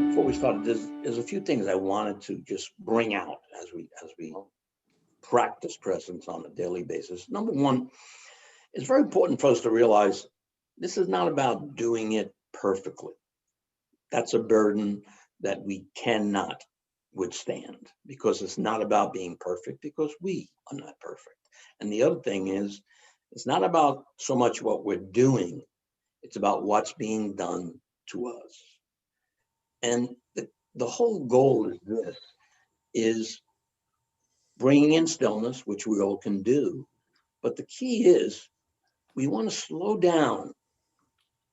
Before we started, there's a few things I wanted to just bring out as we practice presence on a daily basis. Number one, it's very important for us to realize this is not about doing it perfectly. That's a burden that we cannot withstand because it's not about being perfect because we are not perfect. And the other thing is, it's not about so much what we're doing, it's about what's being done to us. And the whole goal is this, is bringing in stillness, which we all can do. But the key is we want to slow down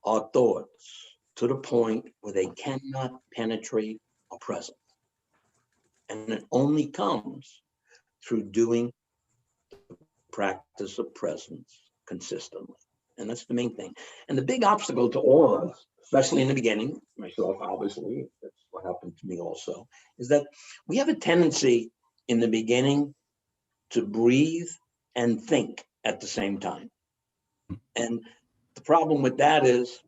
our thoughts to the point where they cannot penetrate our present. And it only comes through doing the practice of presence consistently. And that's the main thing. And the big obstacle to all of us, especially in the beginning, myself, obviously, that's what happened to me also, is that we have a tendency in the beginning to breathe and think at the same time. And the problem with that is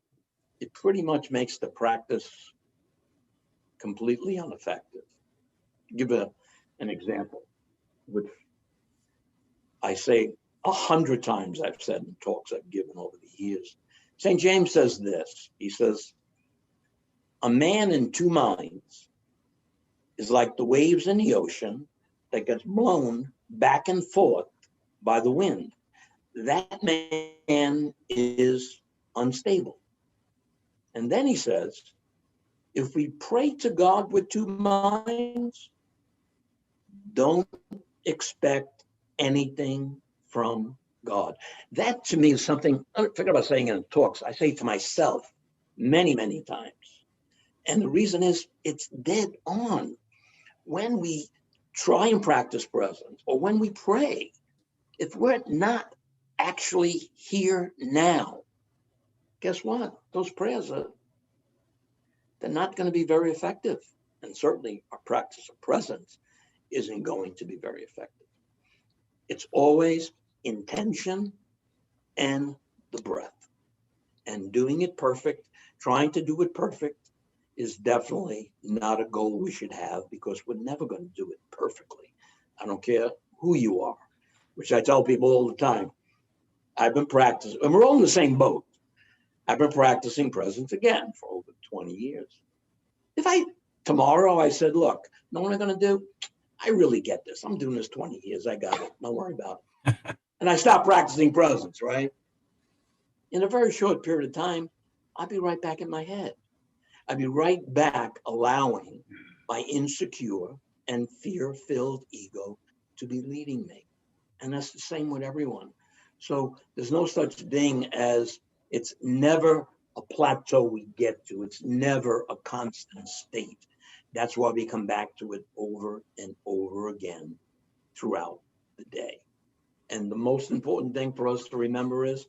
it pretty much makes the practice completely ineffective. Give an example, which I say 100 times I've said in talks I've given over the years. St. James says this, he says, a man in two minds is like the waves in the ocean that gets blown back and forth by the wind. That man is unstable. And then he says, if we pray to God with two minds, don't expect anything from God. That to me is something, I forget about saying it in talks, I say to myself many, many times. And the reason is it's dead on. When we try and practice presence or when we pray, if we're not actually here now, guess what? Those prayers they're not going to be very effective. And certainly our practice of presence isn't going to be very effective. It's always intention and the breath. And doing it perfect, trying to do it perfect is definitely not a goal we should have because we're never going to do it perfectly. I don't care who you are, which I tell people all the time. I've been practicing, and we're all in the same boat. I've been practicing presence again for over 20 years. If tomorrow I said, look, know what I'm going to do? I really get this. I'm doing this 20 years. I got it. Don't worry about it. And I stopped practicing presence, right? In a very short period of time, I'll be right back in my head. I'll be right back allowing my insecure and fear-filled ego to be leading me. And that's the same with everyone. So there's no such thing as it's never a plateau we get to. It's never a constant state. That's why we come back to it over and over again throughout the day. And the most important thing for us to remember is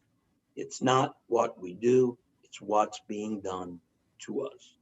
it's not what we do, it's what's being done to us.